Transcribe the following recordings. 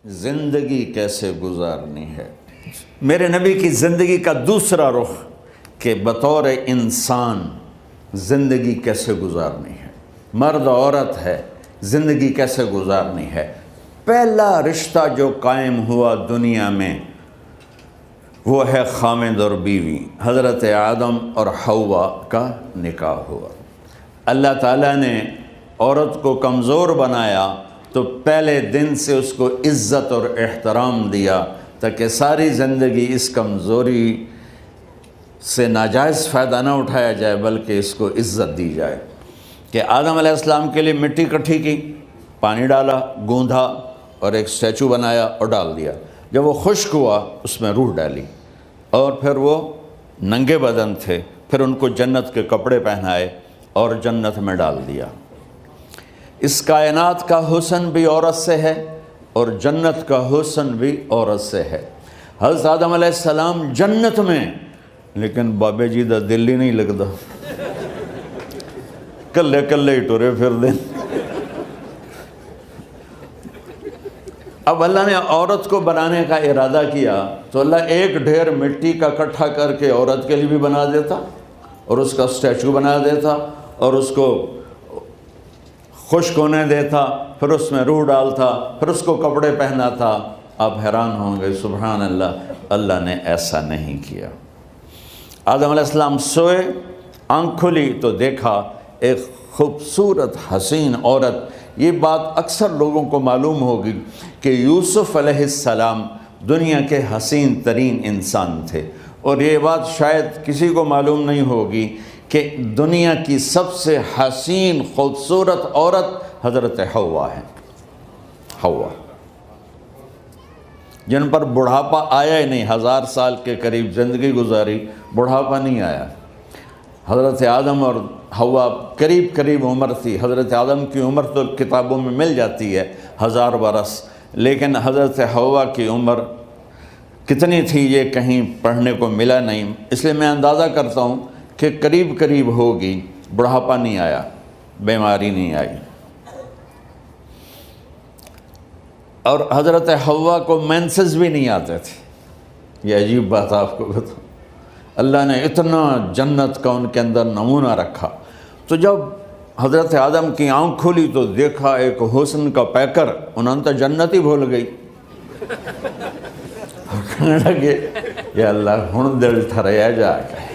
ज़िंदगी कैसे गुजारनी है। मेरे नबी की ज़िंदगी का दूसरा रुख कि बतौर इंसान ज़िंदगी कैसे गुजारनी है, मर्द औरत है ज़िंदगी कैसे गुजारनी है। पहला रिश्ता जो कायम हुआ दुनिया में वो है खामिद और बीवी, हज़रत आदम और हव्वा का निकाह हुआ। अल्लाह ताला ने औरत को कमज़ोर बनाया तो पहले दिन से उसको इज़्ज़त और एहतराम दिया ताकि सारी ज़िंदगी इस कमज़ोरी से नाजायज़ फ़ायदा ना उठाया जाए बल्कि इसको इज़्ज़त दी जाए। कि आदम अलैहिस्सलाम के लिए मिट्टी इकट्ठी की, पानी डाला, गूंधा और एक स्टैचू बनाया और डाल दिया। जब वो खुश्क हुआ उसमें रूह डाली और फिर वो नंगे बदन थे, फिर उनको जन्नत के कपड़े पहनाए और जन्नत में डाल दिया। इस कायनात का हुस्न भी औरत से है और जन्नत का हुस्न भी औरत से है। हज़रत आदम अलैहिस्सलाम जन्नत में, लेकिन बाबे जी दा दिल ही नहीं लगता, कल्ले कल्ले ही टुरे फिर दे। अब अल्लाह ने औरत को बनाने का इरादा किया तो अल्लाह एक ढेर मिट्टी का इकट्ठा करके औरत के लिए भी बना देता और उसका स्टैचू बना देता और उसको खुश्क होने देता, फिर उसमें रूह डालता, फिर उसको कपड़े पहनाता। आप हैरान होंगे, सुभान अल्लाह, अल्लाह ने ऐसा नहीं किया। आदम अलैहिस्सलाम सोए, आँख खुली तो देखा एक खूबसूरत हसीन औरत। ये बात अक्सर लोगों को मालूम होगी कि यूसुफ़ अलैहिस्सलाम दुनिया के हसीन तरीन इंसान थे और ये बात शायद किसी को मालूम नहीं होगी कि दुनिया की सबसे हसीन खूबसूरत औरत हज़रत हव्वा है। हव्वा जिन पर बुढ़ापा आया ही नहीं, 1000 साल के करीब ज़िंदगी गुजारी, बुढ़ापा नहीं आया। हज़रत आदम और हव्वा करीब करीब उम्र थी। हज़रत आदम की उम्र तो किताबों में मिल जाती है 1000 बरस, लेकिन हज़रत हव्वा की उम्र कितनी थी ये कहीं पढ़ने को मिला नहीं। इसलिए मैं अंदाज़ा करता हूँ कि करीब करीब होगी। बुढ़ापा नहीं आया, बीमारी नहीं आई। और हज़रत हव्वा को मेंसेस भी नहीं आते थे। ये अजीब बात आपको बताऊँ, अल्लाह ने इतना जन्नत का उनके अंदर नमूना रखा। तो जब हज़रत आदम की आँख खुली तो देखा एक हुस्न का पैकर, उन्होंने तो जन्नत ही भूल गई। कहने लगे या अल्लाह हुण दिल ठरया जाके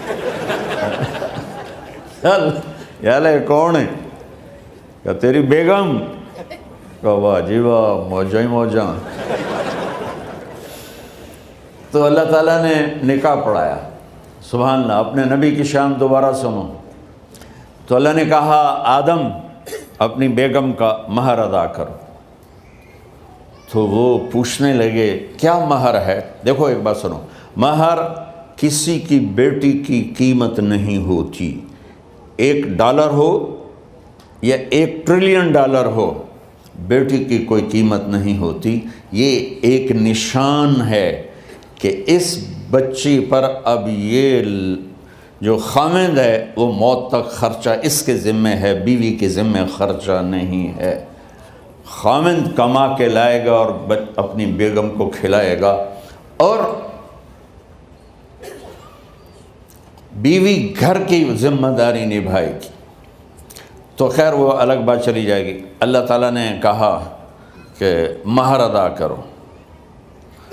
यार कौन है? क्या तेरी बेगम? वाह जी वाह, मौजा ही मौजा। तो अल्लाह ताला ने निकाह पढ़ाया। सुभान अल्लाह, अपने नबी की शान दोबारा सुनो। तो अल्लाह ने कहा आदम अपनी बेगम का महर अदा करो। तो वो पूछने लगे क्या महर है? देखो एक बात सुनो, महर किसी की बेटी की कीमत नहीं होती। $1 हो या $1 ट्रिलियन हो, बेटी की कोई कीमत नहीं होती। ये एक निशान है कि इस बच्ची पर अब ये जो खामिद है वो मौत तक ख़र्चा इसके ज़िम्मे है, बीवी के ज़िम्मे ख़र्चा नहीं है। खामिद कमा के लाएगा और अपनी बेगम को खिलाएगा और बीवी घर की ज़िम्मेदारी निभाएगी। तो खैर वो अलग बात चली जाएगी। अल्लाह ताला ने कहा कि महर अदा करो।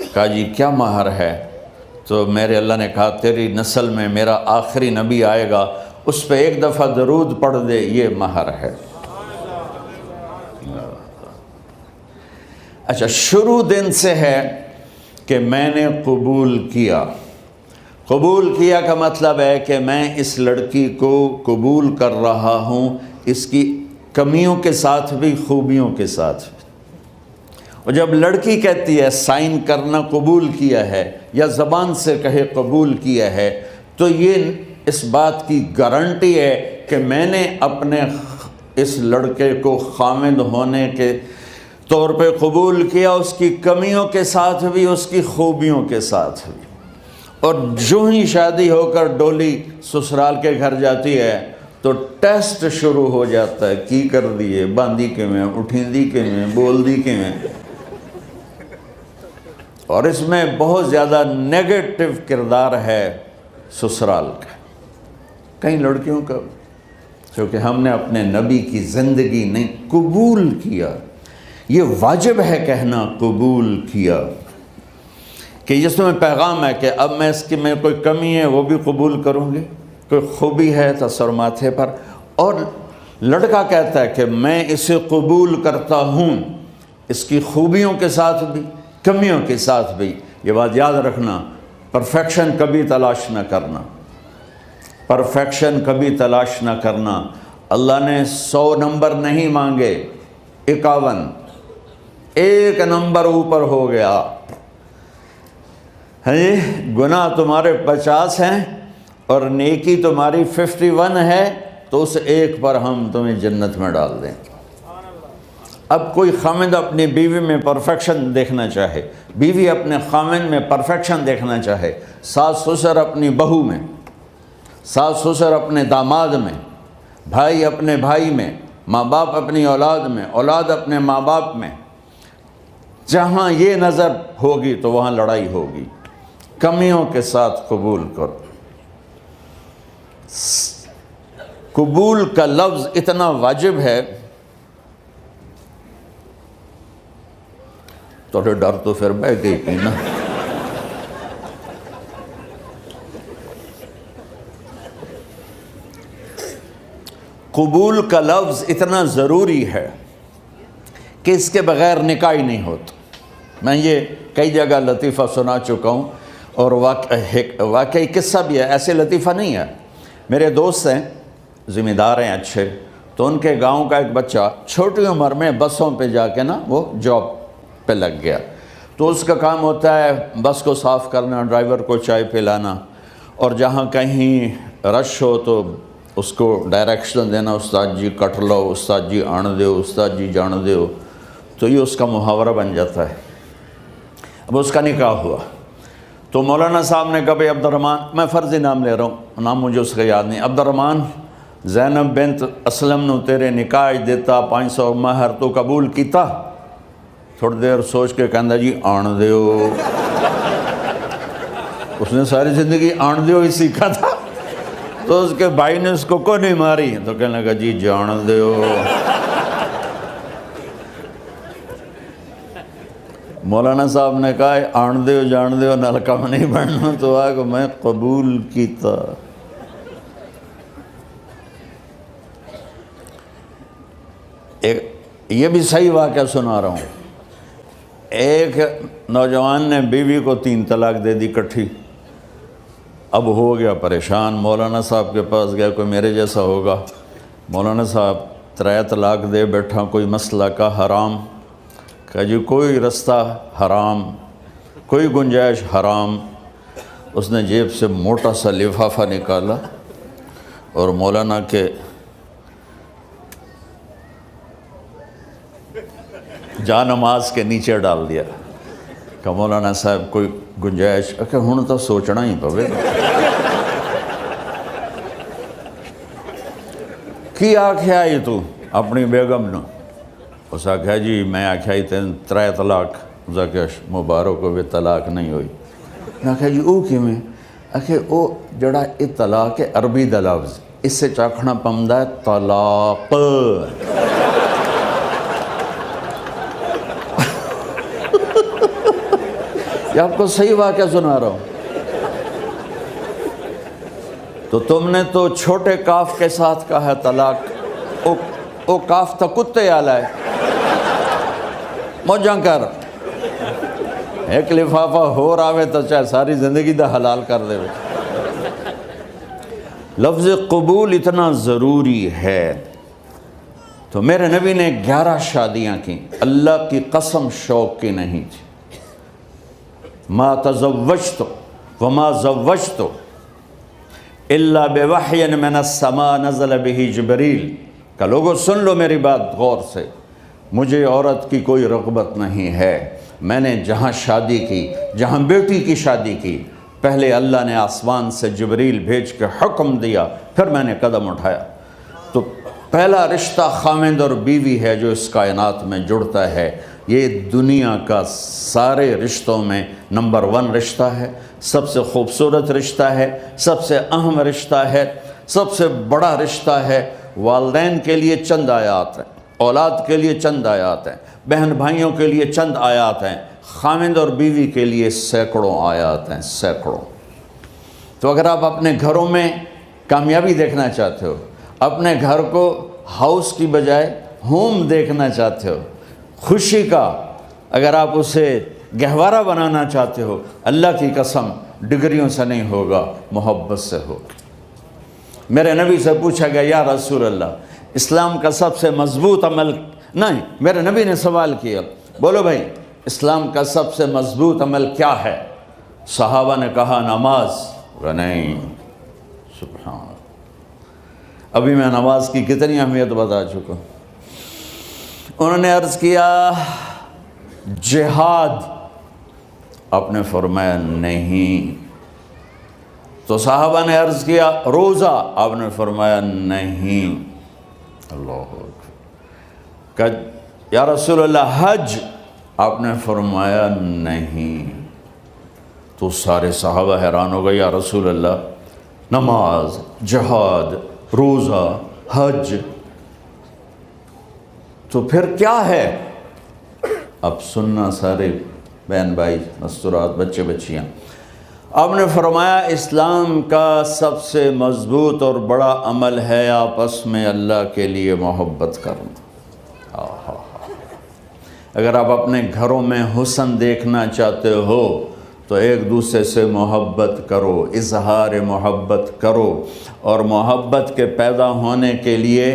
कहा जी क्या महर है? तो मेरे अल्लाह ने कहा तेरी नस्ल में मेरा आखिरी नबी आएगा, उस पर एक दफ़ा दरूद पढ़ दे, ये महर है। अच्छा, शुरू दिन से है कि मैंने कबूल किया। कबूल किया का मतलब है कि मैं इस लड़की को कबूल कर रहा हूँ, इसकी कमियों के साथ भी खूबियों के साथ भी। और जब लड़की कहती है साइन करना कबूल किया है या ज़बान से कहे कबूल किया है, तो ये इस बात की गारंटी है कि मैंने अपने इस लड़के को खामिद होने के तौर पे कबूल किया, उसकी कमियों के साथ भी उसकी खूबियों के साथ भी। और जो ही शादी होकर डोली ससुराल के घर जाती है तो टेस्ट शुरू हो जाता है, की कर दिए, बांधी के में, उठींदी के में, बोल दी के में। और इसमें बहुत ज़्यादा नेगेटिव किरदार है ससुराल का। कई लड़कियों का, क्योंकि हमने अपने नबी की ज़िंदगी नहीं कबूल किया। ये वाजिब है कहना कबूल किया, कि जिसमें पैगाम है कि अब मैं इसकी में कोई कमी है वो भी कबूल करूँगी, कोई खूबी है तो सर माथे पर। और लड़का कहता है कि मैं इसे कबूल करता हूँ, इसकी खूबियों के साथ भी कमियों के साथ भी। ये बात याद रखना, परफेक्शन कभी तलाश न करना, परफेक्शन कभी तलाश न करना। अल्लाह ने 100 नंबर नहीं मांगे, 51, एक नंबर ऊपर हो गया है। गुनाह तुम्हारे 50 हैं और नेकी तुम्हारी 51 है, तो उस एक पर हम तुम्हें जन्नत में डाल दें। अब कोई खामिद अपनी बीवी में परफेक्शन देखना चाहे, बीवी अपने खामिद में परफेक्शन देखना चाहे, सास ससुर अपनी बहू में, सास ससुर अपने दामाद में, भाई अपने भाई में, माँ बाप अपनी औलाद में, औलाद अपने माँ बाप में, जहाँ ये नज़र होगी तो वहाँ लड़ाई होगी। कमियों के साथ कबूल करो। कबूल का लफ्ज़ इतना वाजिब है, तो डर तो फिर बह गई थी ना। कबूल का लफ्ज़ इतना ज़रूरी है कि इसके बग़ैर निकाह ही नहीं होता। मैं ये कई जगह लतीफ़ा सुना चुका हूँ, और वाकई किस्सा भी है, ऐसे लतीफ़ा नहीं है। मेरे दोस्त हैं, ज़िम्मेदार हैं अच्छे, तो उनके गांव का एक बच्चा छोटी उम्र में बसों पे जाके ना वो जॉब पे लग गया। तो उसका काम होता है बस को साफ़ करना, ड्राइवर को चाय पिलाना, और जहाँ कहीं रश हो तो उसको डायरेक्शन देना, उस्ताद जी कट लो, उस्ताद जी आण दो, उस्ताद जी जान दो। तो ये उसका मुहावरा बन जाता है। अब उसका निकाह हुआ तो मौलाना साहब ने कहा भाई अब्दुर्रहमान, मैं फ़र्ज़ी नाम ले रहा हूँ, नाम मुझे उसका याद नहीं, अब्दुर्रहमान ज़ैनब बिन्त असलम ने तेरे निकाह देता 500 महर तो कबूल किता। थोड़ी देर सोच के कहता जी आण दो। उसने सारी ज़िंदगी आण दो ही सीखा था। तो उसके भाई ने उसको को नहीं मारी, तो कहने लगा जी जान दो। मौलाना साहब ने कहा आण दो जान दो नाल काम नहीं बनना, तो आग मैं कबूल किया। एक ये भी सही वाक़या सुना रहा हूँ। एक नौजवान ने बीवी को 3 तलाक दे दी इकट्ठी। अब हो गया परेशान, मौलाना साहब के पास गया, कोई मेरे जैसा होगा। मौलाना साहब 3 तलाक दे बैठा, कोई मसला का हराम। कहा जी कोई रास्ता हराम, कोई गुंजाइश हराम। उसने जेब से मोटा सा लिफाफा निकाला और मौलाना के जा नमाज के नीचे डाल दिया। कहा मौलाना साहब कोई गुंजाइश? अगर हुण तो सोचना ही पवे। की आख्या ही तू अपनी बेगम न? उस आख्या जी मैं आख्या ही तेन 3 तलाक। उस आख्या मुबारक हो, तलाक नहीं हुई। मैं आख्या जी वो किमें? आखे वो जड़ा ये तलाक है अरबी दा लफ्ज़, इससे चाखना पमदा है तलाक। ये आपको सही वाक़या सुना रहा हूँ। तो तुमने तो छोटे काफ के साथ कहा है तलाक। ओ काफ तो कुत्ते आला है। मौजा कर, एक लिफाफा हो आवे तो चाहे सारी ज़िंदगी दा हलाल कर दे। लफ्ज़ कबूल इतना ज़रूरी है। तो मेरे नबी ने 11 शादियाँ की, अल्लाह की कसम शौक़ की नहीं थी। मा तज़व्वजतु व मा ज़व्वजतु इल्ला बिवहयिन मिनस्समा नज़ल बिही जिब्रील। का लोगों सुन लो मेरी बात गौर से, मुझे औरत की कोई रग़बत नहीं है। मैंने जहाँ शादी की, जहाँ बेटी की शादी की, पहले अल्लाह ने आसमान से जिब्रील भेज के हुक्म दिया, फिर मैंने कदम उठाया। तो पहला रिश्ता खामिद और बीवी है जो इस कायनात में जुड़ता है। ये दुनिया का सारे रिश्तों में नंबर 1 रिश्ता है, सबसे खूबसूरत रिश्ता है, सबसे अहम रिश्ता है, सबसे बड़ा रिश्ता है। वालिदैन के लिए चंद आयात हैं, औलाद के लिए चंद आयात हैं, बहन भाइयों के लिए चंद आयात हैं, खामिंद और बीवी के लिए सैकड़ों आयात हैं, सैकड़ों। तो अगर आप अपने घरों में कामयाबी देखना चाहते हो, अपने घर को हाउस की बजाय होम देखना चाहते हो, खुशी का अगर आप उसे गहवारा बनाना चाहते हो, अल्लाह की कसम डिग्रियों से नहीं होगा, मोहब्बत से होगा। मेरे नबी से पूछा गया, या रसूल अल्लाह, इस्लाम का सबसे मजबूत अमल, नहीं, मेरे नबी ने सवाल किया, बोलो भाई इस्लाम का सबसे मजबूत अमल क्या है? सहाबा ने कहा नमाज। नहीं, सुभान, अभी मैं नमाज की कितनी अहमियत बता चुका। उन्होंने अर्ज़ किया जिहाद, आपने फरमाया नहीं। तो साहबा ने अर्ज़ किया रोज़ा, आपने फरमाया नहीं। अल्लाह अकबर। या रसूल अल्लाह हज, आपने फरमाया नहीं। तो सारे साहबा हैरान हो गए, या रसूल अल्लाह नमाज, जिहाद, रोज़ा, हज, तो फिर क्या है? अब सुनना सारे बहन भाई, मस्तूरात, बच्चे बच्चियाँ, आपने फरमाया इस्लाम का सबसे मजबूत और बड़ा अमल है आपस में अल्लाह के लिए मोहब्बत करना। अगर आप अपने घरों में हुस्न देखना चाहते हो तो एक दूसरे से मोहब्बत करो, इजहार मोहब्बत करो। और मोहब्बत के पैदा होने के लिए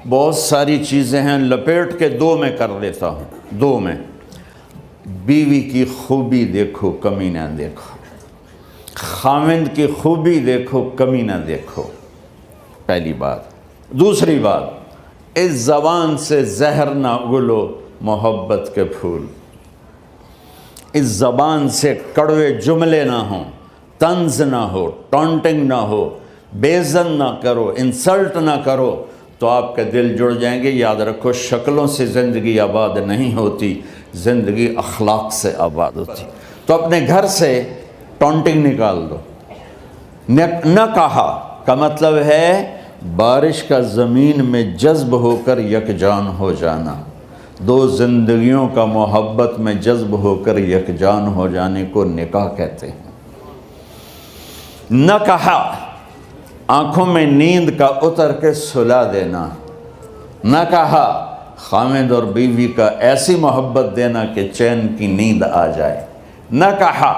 बहुत सारी चीज़ें हैं, लपेट के 2 में कर लेता हूँ, 2 में। बीवी की खूबी देखो, कमी ना देखो, खामिंद की खूबी देखो, कमी ना देखो, पहली बात। दूसरी बात, इस ज़बान से जहर ना उगलो मोहब्बत के फूल, इस ज़बान से कड़वे जुमले ना हो, तंज ना हो, टॉन्टिंग ना हो, बेइज्जत ना करो, इंसल्ट ना करो, तो आपके दिल जुड़ जाएंगे। याद रखो, शक्लों से ज़िंदगी आबाद नहीं होती, ज़िंदगी अखलाक से आबाद होती। तो अपने घर से टॉन्टिंग निकाल दो। न कहा का मतलब है बारिश का ज़मीन में जज्ब होकर यकजान हो जाना। 2 ज़िंदगियों का मोहब्बत में जज्ब होकर यकजान हो जाने को निकाह कहते हैं। न कहा आँखों में नींद का उतर के सुला देना। न कहा खामिद और बीवी का ऐसी मोहब्बत देना कि चैन की नींद आ जाए। न कहा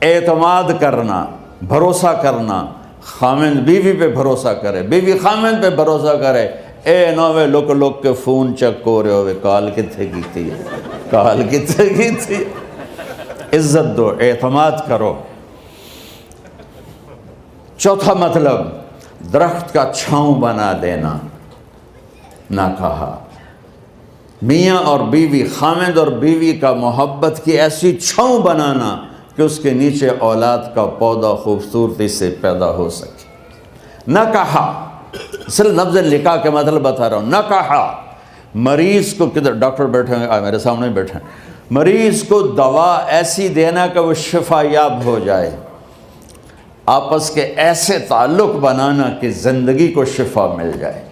एतमाद करना, भरोसा करना, खामिद बीवी पे भरोसा करे, बीवी खामिद पे भरोसा करे। ए नोवे लोक लोक के फ़ोन चेक हो रहे हो, काल कितने की थी, काल कितने की थी। इज्जत दो, एतमाद करो। चौथा मतलब दरख्त का छांव बना देना। ना कहा मियाँ और बीवी, खामिद और बीवी का मोहब्बत की ऐसी छांव बनाना कि उसके नीचे औलाद का पौधा खूबसूरती से पैदा हो सके। न कहा, सिर्फ लफ्ज़ लिखा के मतलब बता रहा हूँ। न कहा मरीज़ को, किधर डॉक्टर बैठे हैं, मेरे सामने बैठे हैं, मरीज़ को दवा ऐसी देना कि वो शिफा याब हो जाए। आपस के ऐसे ताल्लुक़ बनाना कि ज़िंदगी को शिफा मिल जाए।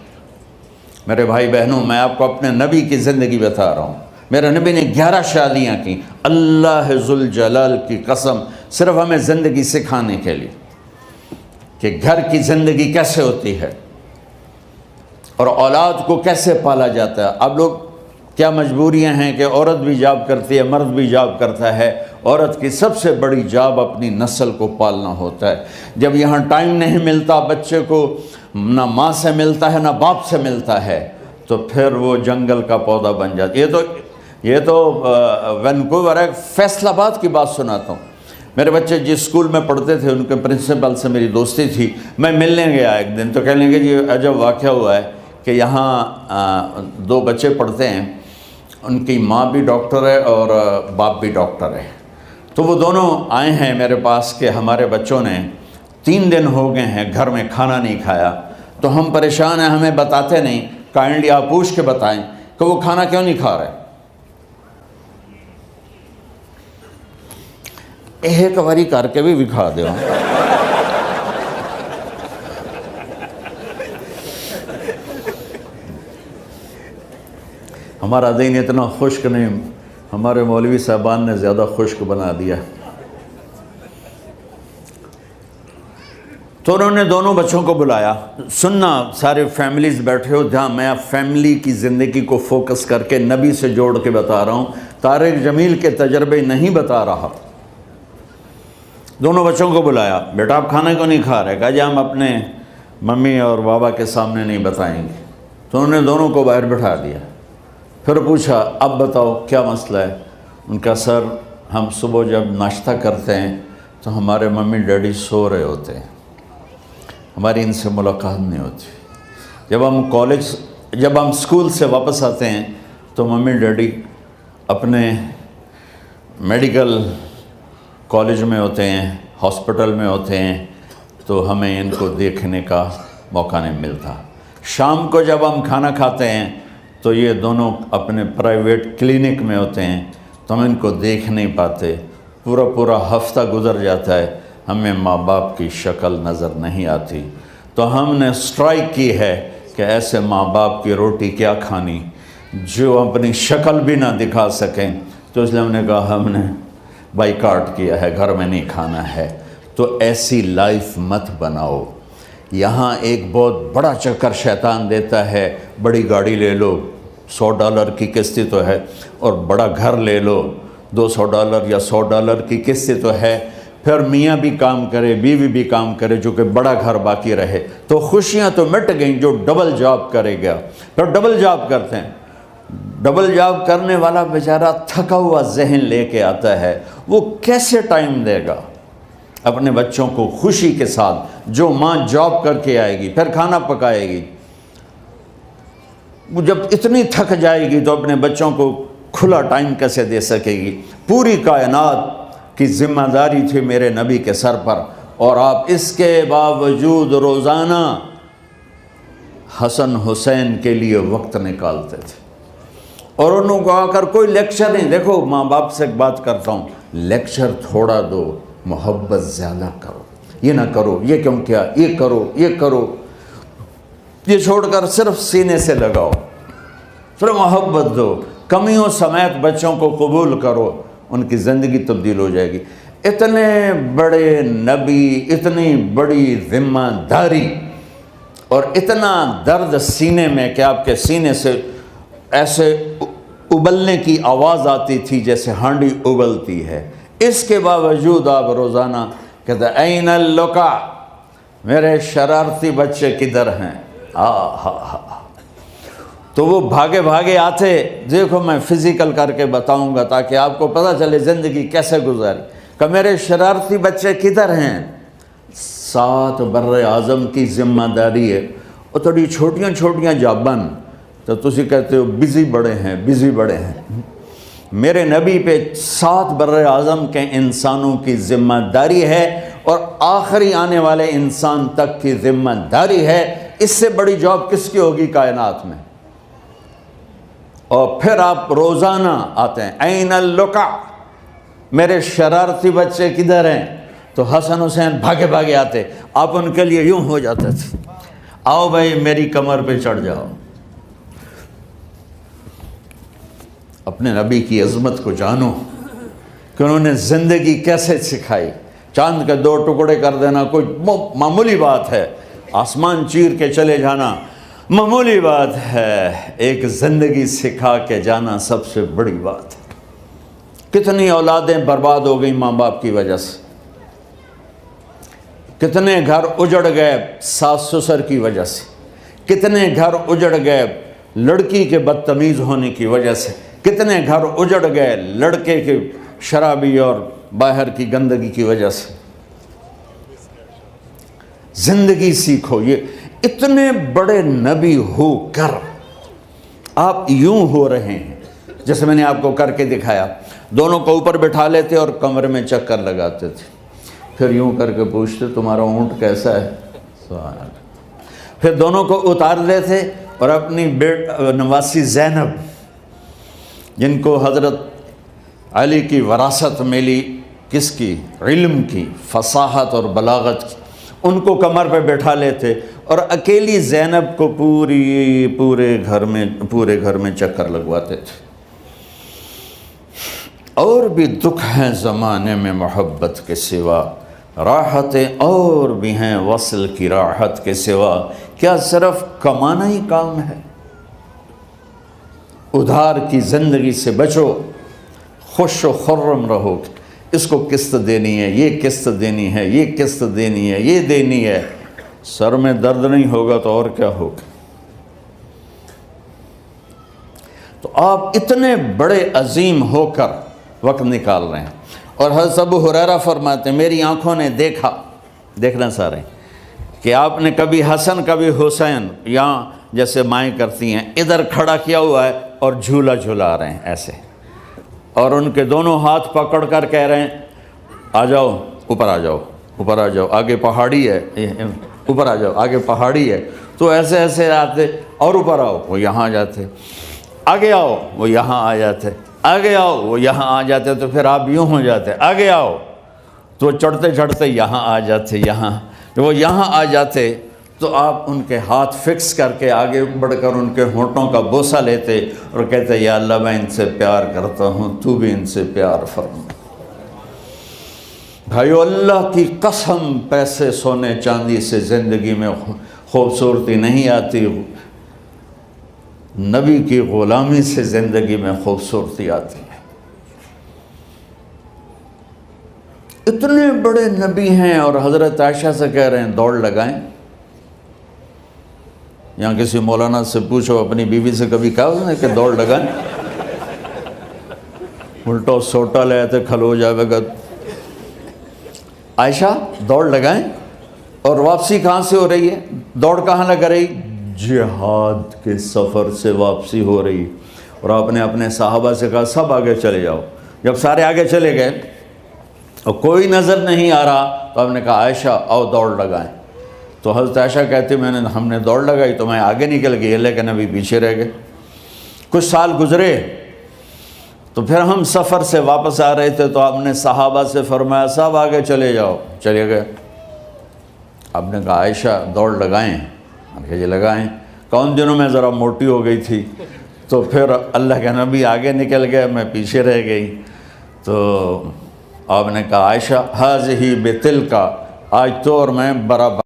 मेरे भाई बहनों, मैं आपको अपने नबी की ज़िंदगी बता रहा हूँ। मेरे नबी ने 11 शादियाँ की, अल्लाह जुल जलाल की कसम, सिर्फ हमें ज़िंदगी सिखाने के लिए कि घर की ज़िंदगी कैसे होती है और औलाद को कैसे पाला जाता है। अब लोग क्या मजबूरियां हैं कि औरत भी जॉब करती है, मर्द भी जॉब करता है। औरत की सबसे बड़ी जॉब अपनी नस्ल को पालना होता है। जब यहाँ टाइम नहीं मिलता बच्चे को, ना माँ से मिलता है ना बाप से मिलता है, तो फिर वो जंगल का पौधा बन जाता है। ये तो वैनकूवर है। फैसलाबाद की बात सुनाता हूँ। मेरे बच्चे जिस स्कूल में पढ़ते थे उनके प्रिंसिपल से मेरी दोस्ती थी। मैं मिलने गया एक दिन, तो कहने लगे जी अजब वाक़या हुआ है कि यहाँ 2 बच्चे पढ़ते हैं, उनकी माँ भी डॉक्टर है और बाप भी डॉक्टर है। तो वो दोनों आए हैं मेरे पास कि हमारे बच्चों ने 3 दिन हो गए हैं घर में खाना नहीं खाया, तो हम परेशान हैं, हमें बताते नहीं, काइंडली आप पूछ के बताएं कि वो खाना क्यों नहीं खा रहे। एक बारी करके भी विखा दो। हमारा दिन इतना खुश्क नहीं, हमारे मौलवी साहबान ने ज़्यादा खुश्क बना दिया। तो उन्होंने दोनों बच्चों को बुलाया। सुनना, सारे फैमिलीज़ बैठे हो, जहाँ मैं फैमिली की ज़िंदगी को फोकस करके नबी से जोड़ के बता रहा हूँ, तारिक जमील के तजर्बे नहीं बता रहा। दोनों बच्चों को बुलाया, बेटा आप खाने को नहीं खा रहे? कहा जी हम अपने मम्मी और बाबा के सामने नहीं बताएंगे। तो उन्होंने दोनों को बाहर बिठा दिया। फिर पूछा अब बताओ क्या मसला है? उनका सर हम सुबह जब नाश्ता करते हैं तो हमारे मम्मी डैडी सो रहे होते हैं, हमारी इनसे मुलाकात नहीं होती। जब हम स्कूल से वापस आते हैं तो मम्मी डैडी अपने मेडिकल कॉलेज में होते हैं, हॉस्पिटल में होते हैं, तो हमें इनको देखने का मौका नहीं मिलता। शाम को जब हम खाना खाते हैं तो ये दोनों अपने प्राइवेट क्लिनिक में होते हैं, तो हम इनको देख नहीं पाते। पूरा हफ्ता गुजर जाता है, हमें माँ बाप की शक्ल नज़र नहीं आती। तो हमने स्ट्राइक की है कि ऐसे माँ बाप की रोटी क्या खानी जो अपनी शक्ल भी ना दिखा सकें। तो इसलिए हमने कहा हमने बाइकाट किया है, घर में नहीं खाना है। तो ऐसी लाइफ मत बनाओ। यहाँ एक बहुत बड़ा चक्कर शैतान देता है, बड़ी गाड़ी ले लो, $100 की किस्ती तो है, और बड़ा घर ले लो, $200 या $100 की किस्ती तो है। फिर मियाँ भी काम करे, बीवी भी काम करे, जो कि बड़ा घर बाकी रहे, तो खुशियाँ तो मिट गई। जो डबल जॉब करेगा, फिर डबल जॉब करते हैं। डबल जॉब करने वाला बेचारा थका हुआ जहन लेके आता है, वो कैसे टाइम देगा अपने बच्चों को खुशी के साथ? जो माँ जॉब करके आएगी फिर खाना पकाएगी, वो जब इतनी थक जाएगी तो अपने बच्चों को खुला टाइम कैसे दे सकेगी? पूरी कायनात की जिम्मेदारी थी मेरे नबी के सर पर, और आप इसके बावजूद रोज़ाना हसन हुसैन के लिए वक्त निकालते थे। और उन्होंने आकर कोई लेक्चर नहीं, देखो माँ बाप से एक बात करता हूँ, लेक्चर थोड़ा दो, मोहब्बत ज़्यादा करो। ये ना करो, ये क्यों किया, ये करो, ये करो, ये छोड़कर सिर्फ सीने से लगाओ, सिर्फ मोहब्बत दो। कमियों समेत बच्चों को कबूल करो, उनकी ज़िंदगी तब्दील हो जाएगी। इतने बड़े नबी, इतनी बड़ी जिम्मेदारी और इतना दर्द सीने में कि आपके सीने से ऐसे उबलने की आवाज़ आती थी जैसे हांडी उबलती है। इसके बावजूद आप रोज़ाना कहते ऐनल लुका, मेरे शरारती बच्चे किधर हैं? हा। तो वो भागे भागे आते, देखो मैं फिज़िकल करके बताऊंगा ताकि आपको पता चले ज़िंदगी कैसे गुजारी। कि मेरे शरारती बच्चे किधर हैं? 7 बर्रे आज़म की जिम्मेदारी है, और थोड़ी छोटियाँ छोटियाँ जाबन, तो तुसी कहते हो बिज़ी बड़े हैं। मेरे नबी पे 7 बर्रे आज़म के इंसानों की जिम्मेदारी है, और आखिरी आने वाले इंसान तक की जिम्मेदारी है। इससे बड़ी जॉब किसकी होगी कायनात में? और फिर आप रोज़ाना आते हैं ऐनल लुका, मेरे शरारती बच्चे किधर हैं? तो हसन हुसैन भागे भागे आते, आप उनके लिए यूं हो जाते थे, आओ भाई मेरी कमर पे चढ़ जाओ। अपने नबी की अज़मत को जानो कि उन्होंने ज़िंदगी कैसे सिखाई। चांद के 2 टुकड़े कर देना कोई मामूली बात है, आसमान चीर के चले जाना मामूली बात है, एक ज़िंदगी सिखा के जाना सबसे बड़ी बात है। कितनी औलादें बर्बाद हो गई माँ बाप की वजह से, कितने घर उजड़ गए सास ससुर की वजह से, कितने घर उजड़ गए लड़की के बदतमीज़ होने की वजह से, कितने घर उजड़ गए लड़के के शराबी और बाहर की गंदगी की वजह से। ज़िंदगी सीखो। ये इतने बड़े नबी होकर आप यूं हो रहे हैं जैसे मैंने आपको करके दिखाया। दोनों को ऊपर बिठा लेते और कमरे में चक्कर लगाते थे, फिर यूं करके पूछते तुम्हारा ऊँट कैसा है? फिर दोनों को उतार देते और अपनी नवासी ज़ैनब, जिनको हज़रत अली की वरासत मिली, किसकी? इल्म की, फसाहत और बलागत की। उनको कमर पे बैठा लेते और अकेली ज़ैनब को पूरे घर में चक्कर लगवाते थे। और भी दुख हैं ज़माने में मोहब्बत के सिवा, राहतें और भी हैं वसल की राहत के सिवा। क्या सिर्फ कमाना ही काम है? उधार की ज़िंदगी से बचो, खुश व खुर्रम रहो। इसको किस्त देनी है, ये किस्त देनी है, ये किस्त देनी है, ये देनी है। सर में दर्द नहीं होगा तो और क्या होगा? तो आप इतने बड़े अजीम होकर वक्त निकाल रहे हैं। और हज़रत अबू हुरैरा फरमाते हैं, मेरी आंखों ने देखना सारे, कि आपने कभी हसन कभी हुसैन, यहाँ जैसे माएँ करती हैं, इधर खड़ा किया हुआ है और झूला झूला रहे हैं ऐसे, और उनके दोनों हाथ पकड़ कर कह रहे हैं, आ जाओ, ऊपर आ जाओ, ऊपर आ जाओ, आगे पहाड़ी है, ऊपर आ जाओ, आगे पहाड़ी है। तो ऐसे ऐसे आते, और ऊपर आओ, वो यहाँ आ जाते, आगे आओ, वो यहाँ आ जाते, आगे आओ, वो यहाँ आ जाते। तो फिर आप यूँ हो जाते, आगे आओ, तो चढ़ते चढ़ते यहाँ आ जाते, यहाँ तो वो यहाँ आ जाते। तो आप उनके हाथ फिक्स करके आगे बढ़कर उनके होंठों का बोसा लेते और कहते, या अल्लाह मैं इनसे प्यार करता हूँ, तू भी इनसे प्यार फरमा। भाइयों, अल्लाह की कसम, पैसे सोने चांदी से ज़िंदगी में खूबसूरती नहीं आती, नबी की ग़ुलामी से ज़िंदगी में खूबसूरती आती है। इतने बड़े नबी हैं और हज़रत आयशा से कह रहे हैं दौड़ लगाएं। यहाँ किसी मौलाना से पूछो, अपनी बीवी से कभी कहा उसने कि दौड़ लगाएं? उल्टो सोटा ले आते, खल हो जाएगा। आयशा दौड़ लगाएं। और वापसी कहाँ से हो रही है? दौड़ कहाँ लग रही? जिहाद के सफ़र से वापसी हो रही। और आपने अपने साहबा से कहा सब आगे चले जाओ। जब सारे आगे चले गए और कोई नज़र नहीं आ रहा, तो आपने कहा आयशा आओ दौड़ लगाएं। तो हज़रत आयशा कहती हमने दौड़ लगाई तो मैं आगे निकल गई, लेकिन अभी पीछे रह गए। कुछ साल गुजरे तो फिर हम सफ़र से वापस आ रहे थे, तो आपने सहाबा से फरमाया सब आगे चले जाओ, चले गए। आपने कहा आयशा दौड़ लगाएं? मैंने कहा लगाएं। कौन दिनों में ज़रा मोटी हो गई थी, तो फिर अल्लाह के नबी आगे निकल गए, मैं पीछे रह गई। तो आपने कहा आयशा हाज़िही बितिल का, आज तो और मैं बराबर